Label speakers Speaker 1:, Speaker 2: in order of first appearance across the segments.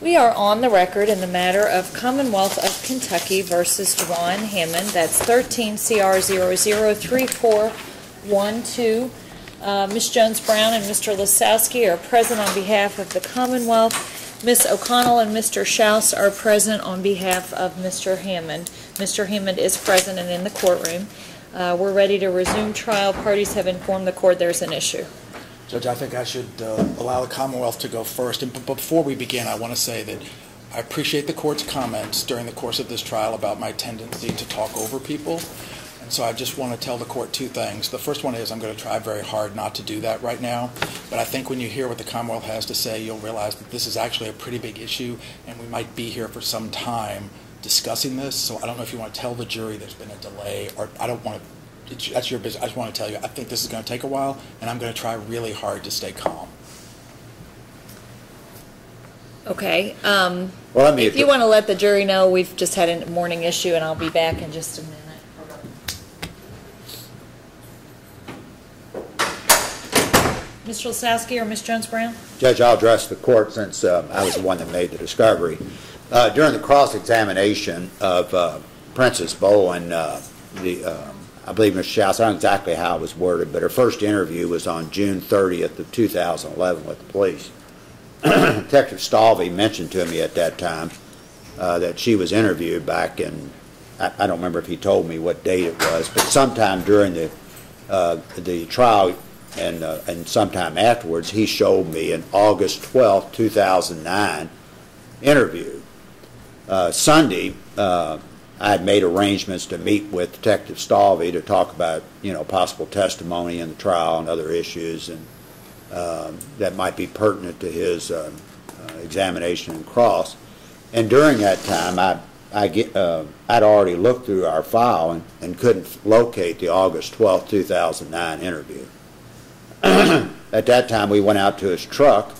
Speaker 1: We are on the record in the matter of Commonwealth of Kentucky versus Dejuan Hammond. That's 13 CR 003412. Ms. Jones-Brown and Mr. Lasowski are present on behalf of the Commonwealth. Ms. O'Connell and Mr. Schaus are present on behalf of Mr. Hammond. Mr. Hammond is present and in the courtroom. We're ready to resume trial. Parties have informed the court there's an issue.
Speaker 2: Judge, I think I should allow the Commonwealth to go first. And before we begin, I want to say that I appreciate the court's comments during the course of this trial about my tendency to talk over people. And so I just want to tell the court two things. The first one is I'm going to try very hard not to do that right now. But I think when you hear what the Commonwealth has to say, you'll realize that this is actually a pretty big issue, and we might be here for some time discussing this. So I don't know if you want to tell the jury there's been a delay, or I don't want to. That's your business. I just want to tell you, I think this is going to take a while, and I'm going to try really hard to stay calm.
Speaker 1: Okay. If you want to let the jury know, we've just had a morning issue, and I'll be back in just a minute. Mr. Lasowski or Ms. Jones-Brown?
Speaker 3: Judge, I'll address the court since I was the one that made the discovery. During the cross-examination of Princess Bowen, I believe Ms. Schaus, I don't know exactly how it was worded, but her first interview was on June 30th of 2011 with the police. Detective Stalvey mentioned to me at that time that she was interviewed back in, I don't remember if he told me what date it was, but sometime during the trial and sometime afterwards, he showed me an August 12th, 2009 interview. Sunday, I had made arrangements to meet with Detective Stalvey to talk about, possible testimony in the trial and other issues and that might be pertinent to his examination and cross. And during that time, I'd already looked through our file and couldn't locate the August 12, 2009 interview. At that time, we went out to his truck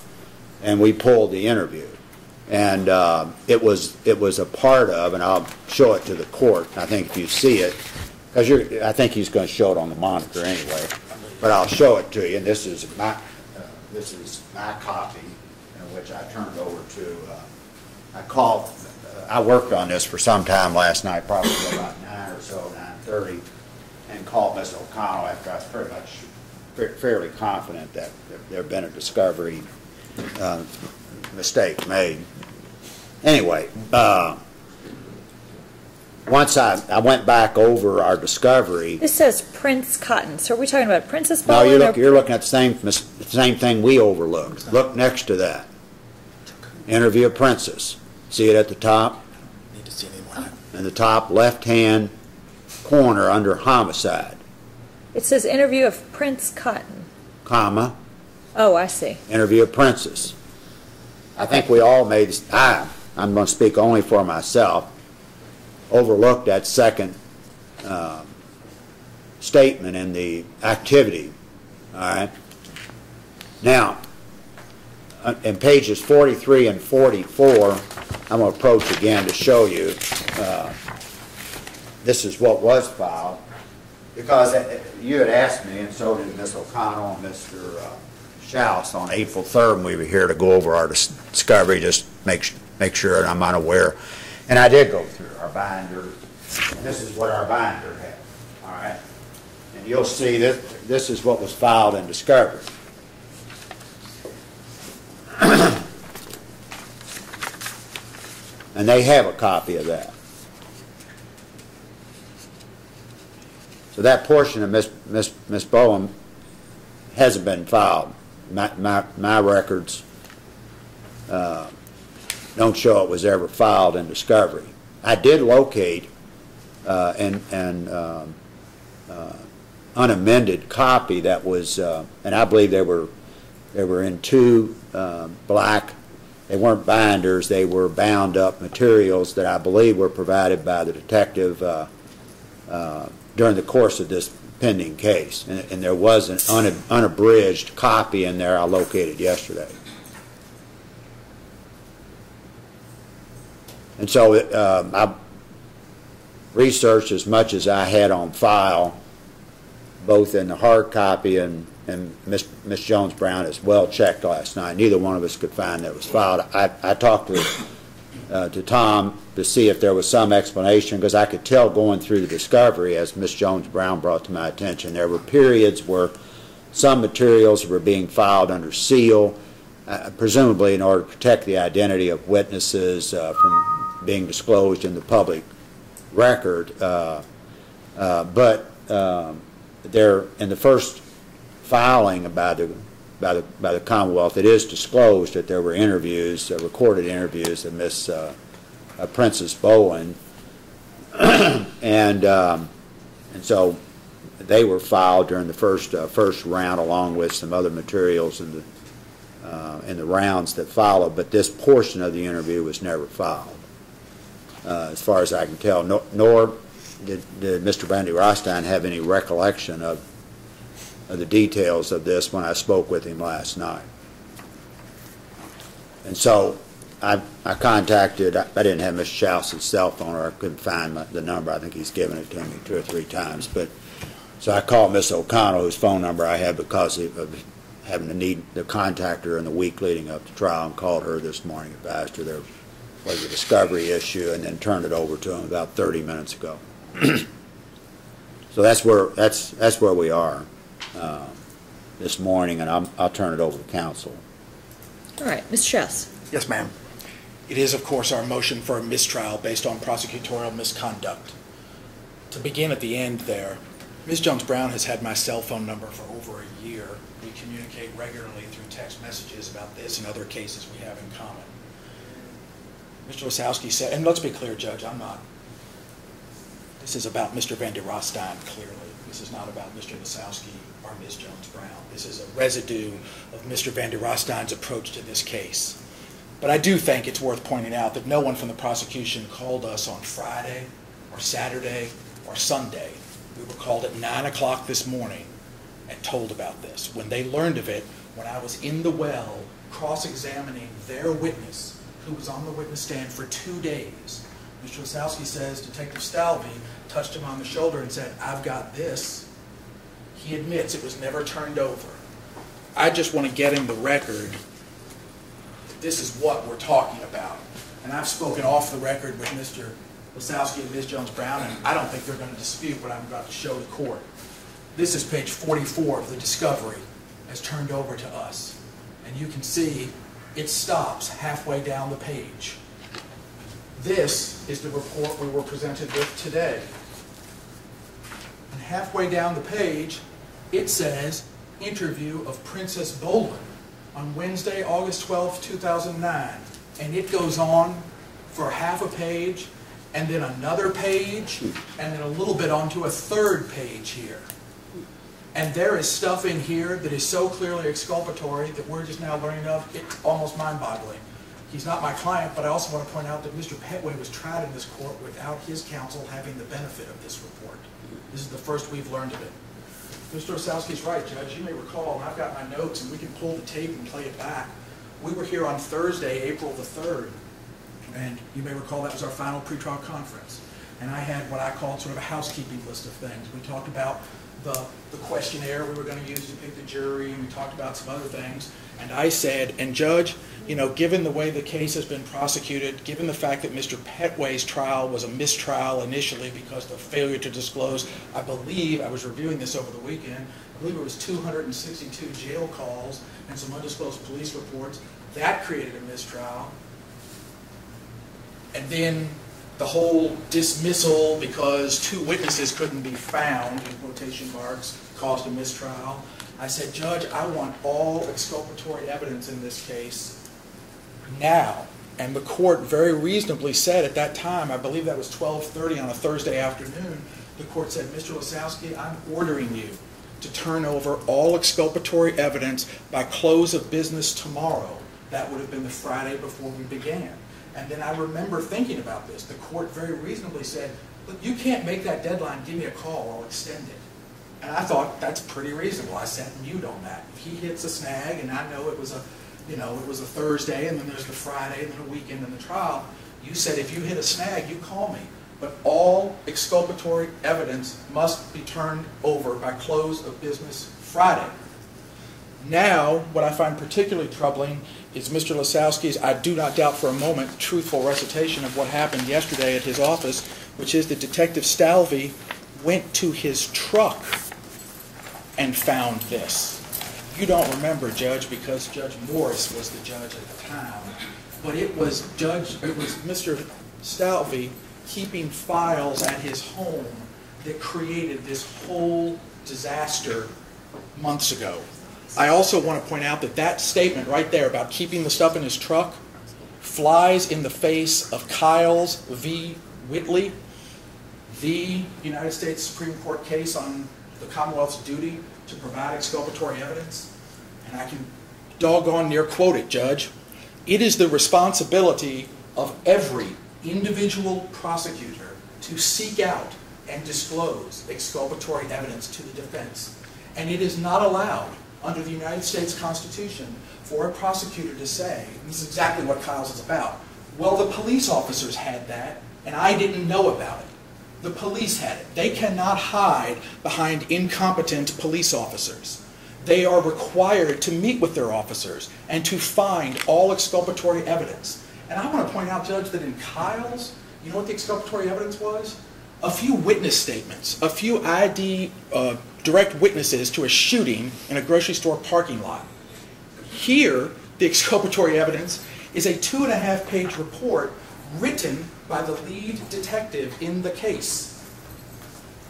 Speaker 3: and we pulled the interview. And it was a part of, and I'll show it to the court. I think if you see it, because I think he's going to show it on the monitor anyway. But I'll show it to you. And this is my copy, which I turned over to. I worked on this for some time last night, probably about 9 or so, 9:30, and called Miss O'Connell after I was pretty much fairly confident that there had been a discovery mistake made. Anyway, once I went back over our discovery.
Speaker 1: This says Prince Cotton. So are we talking about Princess Bowen?
Speaker 3: No, you're looking at the same thing we overlooked. Look next to that. Interview of Princess. See it at the top?
Speaker 2: Need to see any more.
Speaker 3: In the top left-hand corner under homicide.
Speaker 1: It says interview of Prince Cotton.
Speaker 3: Comma.
Speaker 1: Oh, I see.
Speaker 3: Interview of Princess. I think we all made, I'm going to speak only for myself, overlooked that second statement in the activity. All right. Now, in pages 43 and 44, I'm going to approach again to show you this is what was filed, because you had asked me, and so did Ms. O'Connell and Mr. Schaus on April 3rd when we were here to go over our discovery, just make sure that I'm unaware. And I did go through our binder, and this is what our binder had. All right. And you'll see that this is what was filed in discovery. And they have a copy of that. So that portion of Miss Bowen hasn't been filed. My records don't show it was ever filed in discovery. I did locate an unamended copy that was, and I believe they were in two black. They weren't binders. They were bound up materials that I believe were provided by the detective during the course of this pending case. And there was an unabridged copy in there I located yesterday. And so I researched as much as I had on file both in the hard copy and Ms. Jones-Brown as well checked last night. Neither one of us could find that it was filed. I talked to Tom to see if there was some explanation, because I could tell going through the discovery, as Ms. Jones-Brown brought to my attention, there were periods where some materials were being filed under seal, presumably in order to protect the identity of witnesses from being disclosed in the public record. But there, in the first filing by the Commonwealth, it is disclosed that there were interviews, recorded interviews of Miss Princess Bowen, and so they were filed during the first round, along with some other materials in the rounds that followed. But this portion of the interview was never filed, as far as I can tell. Nor did Mr. Van Rostein have any recollection of the details of this when I spoke with him last night. And so I contacted, I didn't have Mr. Schaus's cell phone, or I couldn't find the number. I think he's given it to me 2 or 3 times. But so I called Miss O'Connell, whose phone number I had because of having to need to contact her in the week leading up to trial, and called her this morning, advised her there was a discovery issue, and then turned it over to him about 30 minutes ago. So that's where we are this morning, and I'll turn it over to counsel.
Speaker 1: All right, Mr. Schaus.
Speaker 2: Yes, ma'am. It is, of course, our motion for a mistrial based on prosecutorial misconduct. To begin at the end there, Ms. Jones-Brown has had my cell phone number for over a year. We communicate regularly through text messages about this and other cases we have in common. Mr. Lisowski said, and let's be clear, Judge, this is about Mr. Van Rostein, clearly. This is not about Mr. Lisowski or Ms. Jones-Brown. This is a residue of Mr. Van Rostein's approach to this case. But I do think it's worth pointing out that no one from the prosecution called us on Friday or Saturday or Sunday. We were called at 9 o'clock this morning and told about this. When they learned of it, when I was in the well cross-examining their witness, who was on the witness stand for 2 days, Mr. Lisowski says Detective Stalvey touched him on the shoulder and said, "I've got this." He admits it was never turned over. I just want to get in the record that this is what we're talking about. And I've spoken off the record with Mr. Lisowski and Ms. Jones-Brown, and I don't think they're going to dispute what I'm about to show the court. This is page 44 of the discovery as turned over to us. And you can see it stops halfway down the page. This is the report we were presented with today. And halfway down the page, it says, interview of Princess Bowen on Wednesday, August 12, 2009. And it goes on for half a page, and then another page, and then a little bit onto a third page here. And there is stuff in here that is so clearly exculpatory that we're just now learning of, it's almost mind-boggling. He's not my client, but I also want to point out that Mr. Petway was tried in this court without his counsel having the benefit of this report. This is the first we've learned of it. Mr. Osowski's right, Judge. You may recall, and I've got my notes, and we can pull the tape and play it back. We were here on Thursday, April the 3rd, and you may recall that was our final pretrial conference. And I had what I called sort of a housekeeping list of things. We talked about the questionnaire we were going to use to pick the jury, and we talked about some other things. And I said, and Judge, you know, given the way the case has been prosecuted, given the fact that Mr. Petway's trial was a mistrial initially because of the failure to disclose, I believe, I was reviewing this over the weekend, I believe it was 262 jail calls and some undisclosed police reports. That created a mistrial. And then the whole dismissal because 2 witnesses couldn't be found, in quotation marks, caused a mistrial. I said, Judge, I want all exculpatory evidence in this case now. And the court very reasonably said at that time, I believe that was 12:30 on a Thursday afternoon, the court said, Mr. Lisowski, I'm ordering you to turn over all exculpatory evidence by close of business tomorrow. That would have been the Friday before we began. And then I remember thinking about this. The court very reasonably said, look, you can't make that deadline. Give me a call. I'll extend it. And I thought, that's pretty reasonable. I sat mute on that. If he hits a snag, and I know it was a, it was a Thursday, and then there's the Friday, and then a weekend, and the trial, you said if you hit a snag, you call me. but all exculpatory evidence must be turned over by close of business Friday. Now, what I find particularly troubling is Mr. Lasowski's, I do not doubt for a moment, truthful recitation of what happened yesterday at his office, which is that Detective Stalvey went to his truck and found this. You don't remember, Judge, because Judge Morris was the judge at the time, but it was Mr. Stalvey keeping files at his home that created this whole disaster months ago. I also want to point out that that statement right there about keeping the stuff in his truck flies in the face of Kyles v. Whitley, the United States Supreme Court case on the Commonwealth's duty to provide exculpatory evidence. And I can doggone near quote it, Judge. It is the responsibility of every individual prosecutor to seek out and disclose exculpatory evidence to the defense. And it is not allowed under the United States Constitution for a prosecutor to say, and this is exactly what Kyles is about, well, the police officers had that, and I didn't know about it. The police had it. They cannot hide behind incompetent police officers. They are required to meet with their officers and to find all exculpatory evidence. And I want to point out, Judge, that in Kyles, you know what the exculpatory evidence was? A few witness statements, a few ID direct witnesses to a shooting in a grocery store parking lot. Here, the exculpatory evidence is a 2.5-page report written by the lead detective in the case.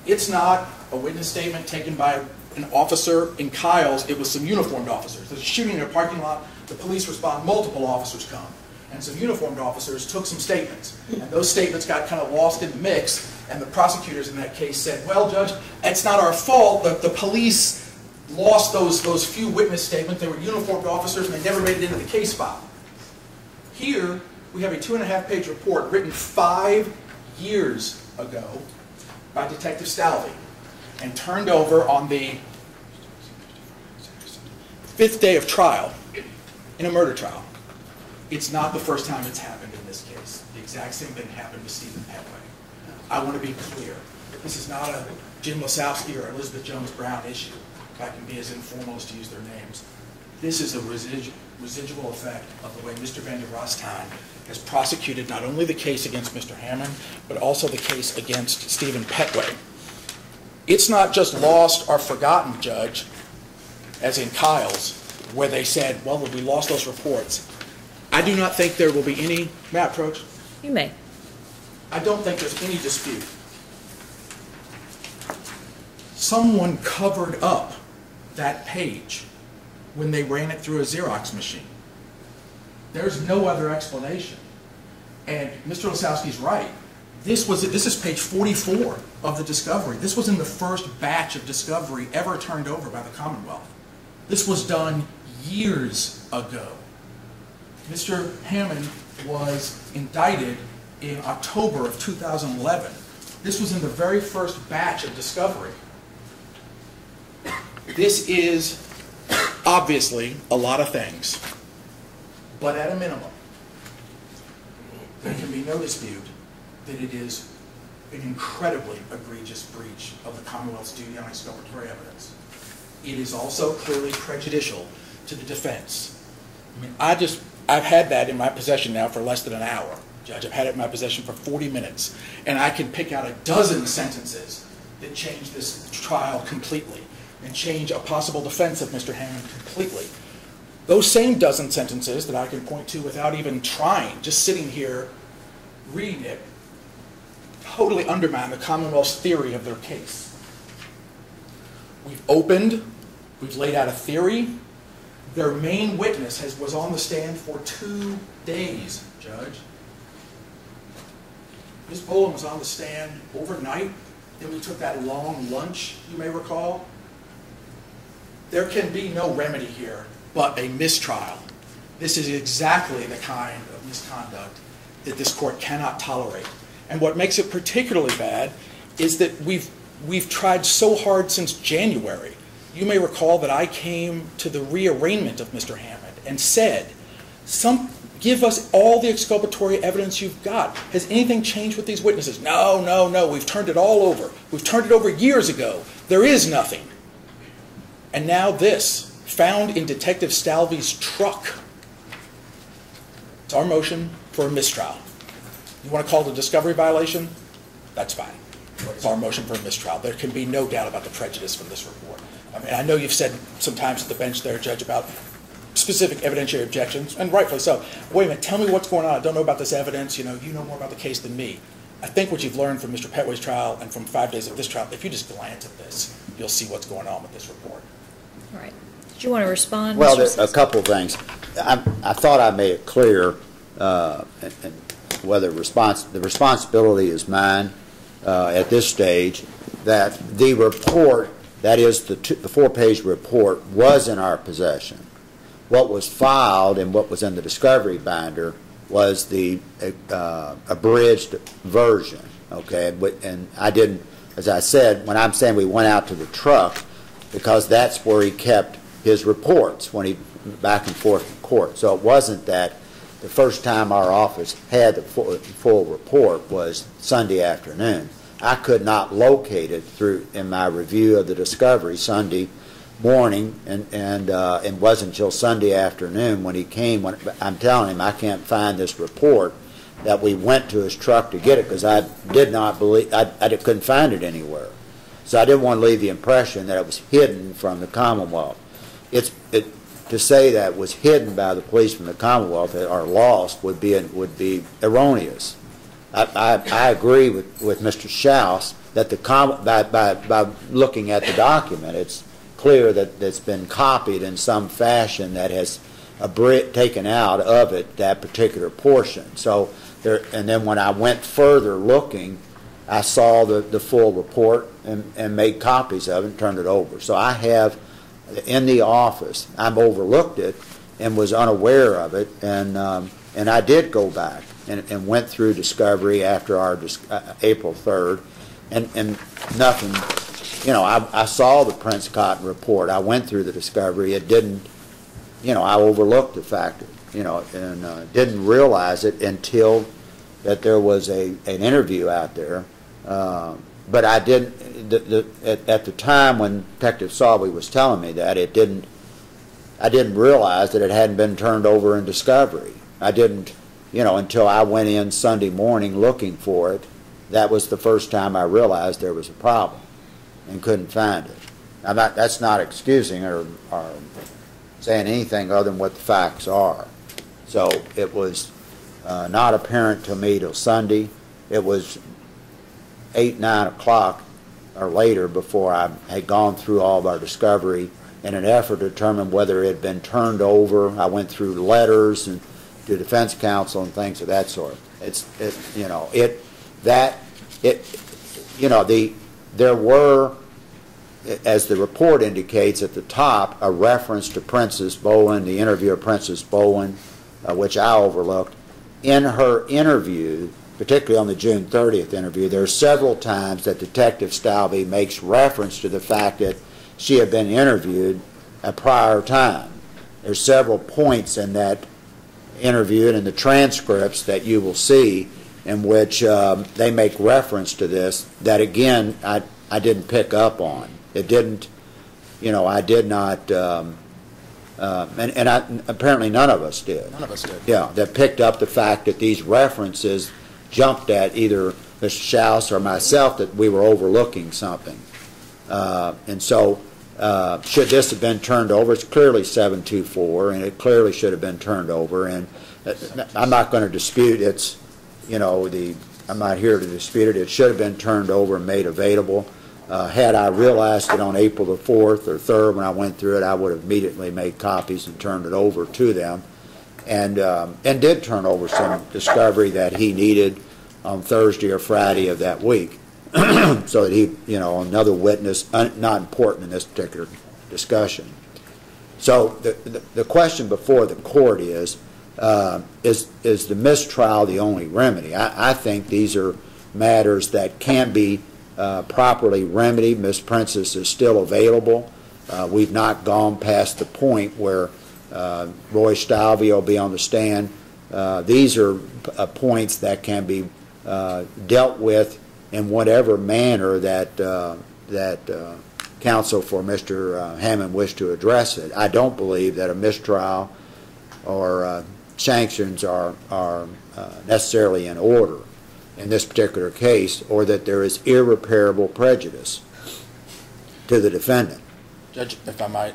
Speaker 2: It's not a witness statement taken by an officer in Kyles. It was some uniformed officers. There's a shooting in a parking lot. The police respond. Multiple officers come. And some uniformed officers took some statements. And those statements got kind of lost in the mix. And the prosecutors in that case said, well, Judge, it's not our fault. The police lost those few witness statements. They were uniformed officers, and they never made it into the case file. Here, we have a 2.5-page report written 5 years ago by Detective Stalvey and turned over on the 5th day of trial in a murder trial. It's not the first time it's happened in this case. The exact same thing happened to Stephen Petway. I want to be clear. This is not a Jim Lasowski or Elizabeth Jones Brown issue, if I can be as informal as to use their names. This is a residual effect of the way Mr. Van der Rostein has prosecuted not only the case against Mr. Hammond, but also the case against Stephen Petway. It's not just lost or forgotten, Judge, as in Kyles, where they said, well, we lost those reports. I do not think there will be any, may I approach?
Speaker 1: You may.
Speaker 2: I don't think there's any dispute. Someone covered up that page when they ran it through a Xerox machine. There's no other explanation. And Mr. Lasowski's right. This is page 44 of the discovery. This was in the first batch of discovery ever turned over by the Commonwealth. This was done years ago. Mr. Hammond was indicted in October of 2011. This was in the very first batch of discovery. This is obviously a lot of things, but at a minimum, there can be no dispute that it is an incredibly egregious breach of the Commonwealth's duty on exculpatory evidence. It is also clearly prejudicial to the defense. I mean, I've had that in my possession now for less than an hour, Judge. I've had it in my possession for 40 minutes, and I can pick out a dozen sentences that change this trial completely and change a possible defense of Mr. Hammond completely. Those same dozen sentences that I can point to without even trying, just sitting here reading it, totally undermine the Commonwealth's theory of their case. We've opened, we've laid out a theory. Their main witness was on the stand for 2 days, Judge. Ms. Boland was on the stand overnight. Then we took that long lunch, you may recall. There can be no remedy here but a mistrial. This is exactly the kind of misconduct that this court cannot tolerate. And what makes it particularly bad is that we've tried so hard since January. You may recall that I came to the rearraignment of Mr. Hammond and said, Give us all the exculpatory evidence you've got. Has anything changed with these witnesses? No, no, no. We've turned it all over. We've turned it over years ago. There is nothing. And now this, found in Detective Stalvey's truck. It's our motion for a mistrial. You want to call it a discovery violation? That's fine. It's our motion for a mistrial. There can be no doubt about the prejudice from this report. I mean, I know you've said sometimes at the bench there, Judge, about specific evidentiary objections, and rightfully so. Wait a minute, tell me what's going on. I don't know about this evidence. You know more about the case than me. I think what you've learned from Mr. Petway's trial and from 5 days of this trial, if you just glance at this, you'll see what's going on with this report.
Speaker 1: All right. Did you want to respond?
Speaker 3: Well,
Speaker 1: Mr.
Speaker 3: a couple of things. I thought I made it clear, and whether the responsibility is mine at this stage, that the report, that is the 4-page report, was in our possession. What was filed and what was in the discovery binder was the abridged version, okay? And I didn't, as I said, when I'm saying we went out to the truck, because that's where he kept his reports when he back and forth in court. So it wasn't that the first time our office had the full report was Sunday afternoon. I could not locate it in my review of the discovery Sunday morning, and it wasn't until Sunday afternoon when he came. When I'm telling him I can't find this report, that we went to his truck to get it, because I did not believe I couldn't find it anywhere. So I didn't want to leave the impression that it was hidden from the Commonwealth. To say that it was hidden by the police from the Commonwealth or lost would be erroneous. I agree with Mr. Schaus that by looking at the document, it's clear that it's been copied in some fashion that has taken out of it that particular portion. So and then when I went further looking, I saw the full report and made copies of it and turned it over. So I have in the office, I've overlooked it and was unaware of it, and I did go back and went through discovery after our April 3rd, and nothing. I saw the Prince Cotton report. I went through the discovery. It didn't, I overlooked the fact, and didn't realize it until that there was an interview out there. But I didn't, at the time when Detective Stalvey was telling me that, I didn't realize that it hadn't been turned over in discovery. I didn't, until I went in Sunday morning looking for it. That was the first time I realized there was a problem and couldn't find it. That's not excusing or saying anything other than what the facts are. So it was not apparent to me till Sunday. It was 8, 9 o'clock or later before I had gone through all of our discovery in an effort to determine whether it had been turned over. I went through letters and to defense counsel and things of that sort. There were, as the report indicates at the top, a reference to Princess Bowen, the interview of Princess Bowen, which I overlooked. In her interview, particularly on the June 30th interview, there are several times that Detective Stalvey makes reference to the fact that she had been interviewed a prior time. There's several points in that interview and in the transcripts that you will see in which they make reference to this that, again, I didn't pick up on. It didn't, I did not, apparently none of us did.
Speaker 2: None of us did.
Speaker 3: Yeah, that picked up the fact that these references jumped at either Mr. Schaus or myself that we were overlooking something. And so should this have been turned over? It's clearly 724, and it clearly should have been turned over. And I'm not going to dispute it's, I'm not here to dispute it. It should have been turned over and made available. Had I realized it on April the 4th or 3rd when I went through it, I would have immediately made copies and turned it over to them, and did turn over some discovery that he needed on Thursday or Friday of that week, so that he, another witness, not important in this particular discussion. So the question before the court is the mistrial the only remedy? I think these are matters that can be properly remedied. Ms. Princess is still available. We've not gone past the point where Roy Stalvey will be on the stand these are points that can be dealt with in whatever manner that counsel for Mr. Hammond wished to address it. I don't believe that a mistrial or sanctions are necessarily in order in this particular case, or that there is irreparable prejudice to the defendant.
Speaker 2: Judge, if I might.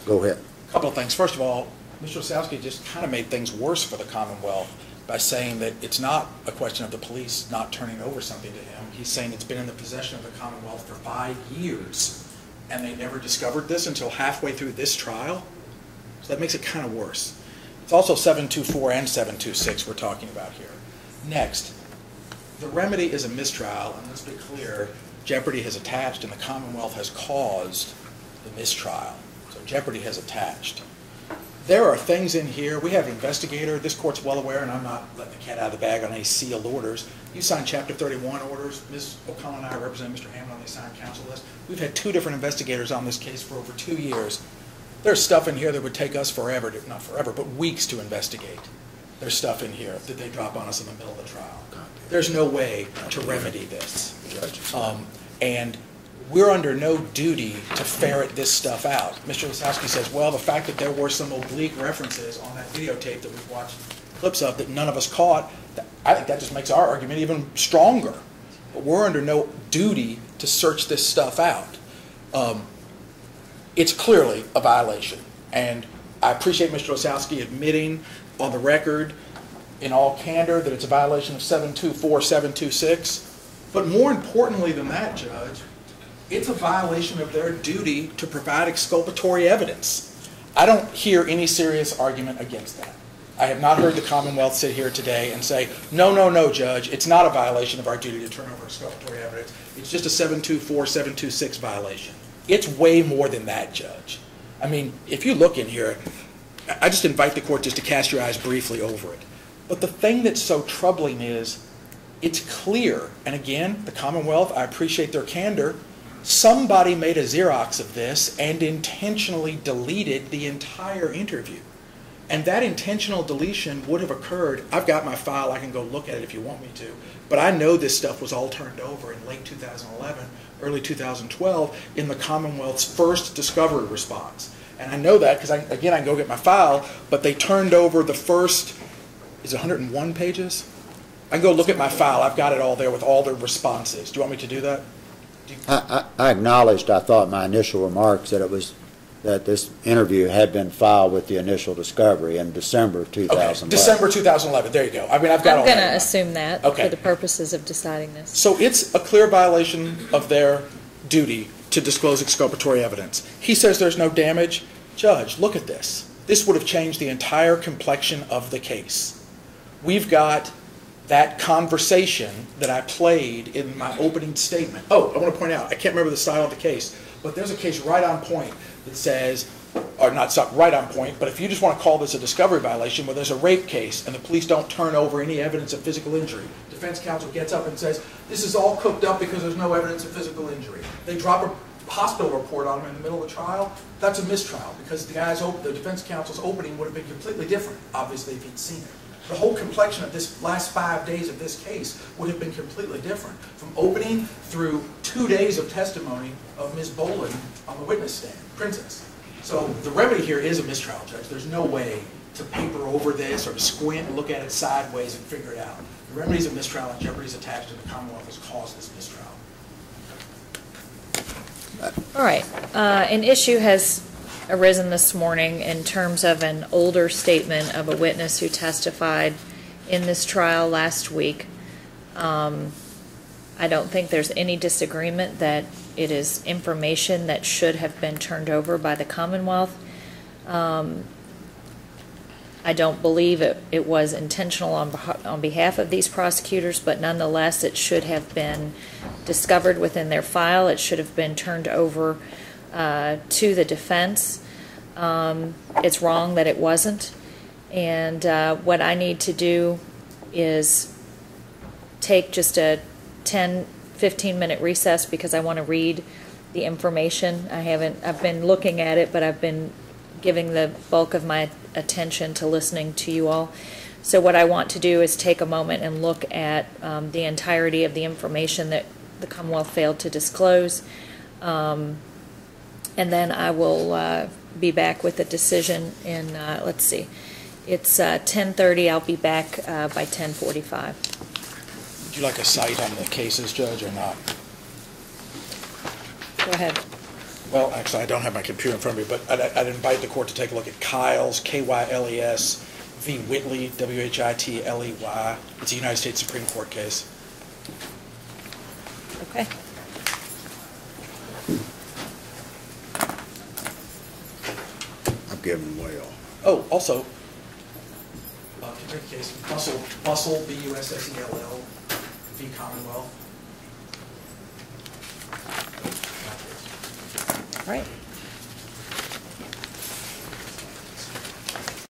Speaker 3: Go ahead.
Speaker 2: A couple of things. First of all, Mr. Wasowski just kind of made things worse for the Commonwealth by saying that it's not a question of the police not turning over something to him. He's saying it's been in the possession of the Commonwealth for 5 years, and they never discovered this until halfway through this trial. So that makes it kind of worse. It's also 724 and 726 we're talking about here. Next, the remedy is a mistrial, and let's be clear, jeopardy has attached and the Commonwealth has caused the mistrial. So jeopardy has attached. There are things in here. We have an investigator. This court's well aware, and I'm not letting the cat out of the bag on any sealed orders. You signed Chapter 31 orders. Ms. O'Connell and I represent Mr. Hammond on the assigned counsel list. We've had 2 different investigators on this case for over 2 years. There's stuff in here that would take us forever, not forever, but weeks to investigate. There's stuff in here that they drop on us in the middle of the trial. There's no way to remedy this. And we're under no duty to ferret this stuff out. Mr. Wasowski says, well, the fact that there were some oblique references on that videotape that we've watched clips of that none of us caught, I think that just makes our argument even stronger. But we're under no duty to search this stuff out. It's clearly a violation. And I appreciate Mr. Wasowski admitting on the record in all candor that it's a violation of 724, 726. But more importantly than that, Judge, it's a violation of their duty to provide exculpatory evidence. I don't hear any serious argument against that. I have not heard the Commonwealth sit here today and say, no, no, no, Judge, it's not a violation of our duty to turn over exculpatory evidence. It's just a 724, 726 violation. It's way more than that, Judge. I mean, if you look in here, I just invite the court just to cast your eyes briefly over it. But the thing that's so troubling is it's clear, and again, the Commonwealth, I appreciate their candor, somebody made a Xerox of this and intentionally deleted the entire interview. And that intentional deletion would have occurred. I've got my file. I can go look at it if you want me to. But I know this stuff was all turned over in late 2011, early 2012, in the Commonwealth's first discovery response. And I know that because, again, I can go get my file, but they turned over the first, is it 101 pages? I can go look at my file. I've got it all there with all the responses. Do you want me to do that?
Speaker 3: I acknowledged, I thought, my initial remarks that this interview had been filed with the initial discovery in December of 2011.
Speaker 2: Okay, December 2011. There you go. I mean, I've got all that.
Speaker 1: I'm going to assume that for the purposes of deciding this.
Speaker 2: So it's a clear violation of their duty to disclose exculpatory evidence. He says there's no damage. Judge, look at this. This would have changed the entire complexion of the case. We've got that conversation that I played in my opening statement. Oh, I want to point out, I can't remember the style of the case, but there's a case right on point that says, or not right on point, but if you just want to call this a discovery violation, where there's a rape case and the police don't turn over any evidence of physical injury, defense counsel gets up and says, this is all cooked up because there's no evidence of physical injury. They drop a hospital report on him in the middle of the trial. That's a mistrial because the defense counsel's opening would have been completely different, obviously, if he'd seen it. The whole complexion of this last 5 days of this case would have been completely different, from opening through 2 days of testimony of Ms. Boland on the witness stand, Princess. So the remedy here is a mistrial, Judge. There's no way to paper over this or to squint and look at it sideways and figure it out. The remedy is a mistrial and jeopardy is attached, and the Commonwealth has caused this mistrial.
Speaker 1: All right. An issue has arisen this morning in terms of an older statement of a witness who testified in this trial last week. I don't think there's any disagreement that it is information that should have been turned over by the Commonwealth. I don't believe it was intentional on behalf of these prosecutors, but nonetheless it should have been discovered within their file. It should have been turned over to the defense. It's wrong that it wasn't, and what I need to do is take just a 10-15 minute recess because I want to read the information. I've been looking at it, but I've been giving the bulk of my attention to listening to you all. So what I want to do is take a moment and look at the entirety of the information that the Commonwealth failed to disclose. And then I will be back with a decision in, let's see, it's 10:30. I'll be back by 10:45.
Speaker 2: Would you like a cite on the cases, Judge, or not?
Speaker 1: Go ahead.
Speaker 2: Well, actually, I don't have my computer in front of me, but I'd invite the court to take a look at Kyles, Kyles, v. Whitley, Whitley. It's a United States Supreme Court case.
Speaker 1: Okay.
Speaker 3: I'm giving way off.
Speaker 2: Oh, also, Kentucky case, Bussell, B-U-S-S-E-L-L, v. Commonwealth.
Speaker 1: All right.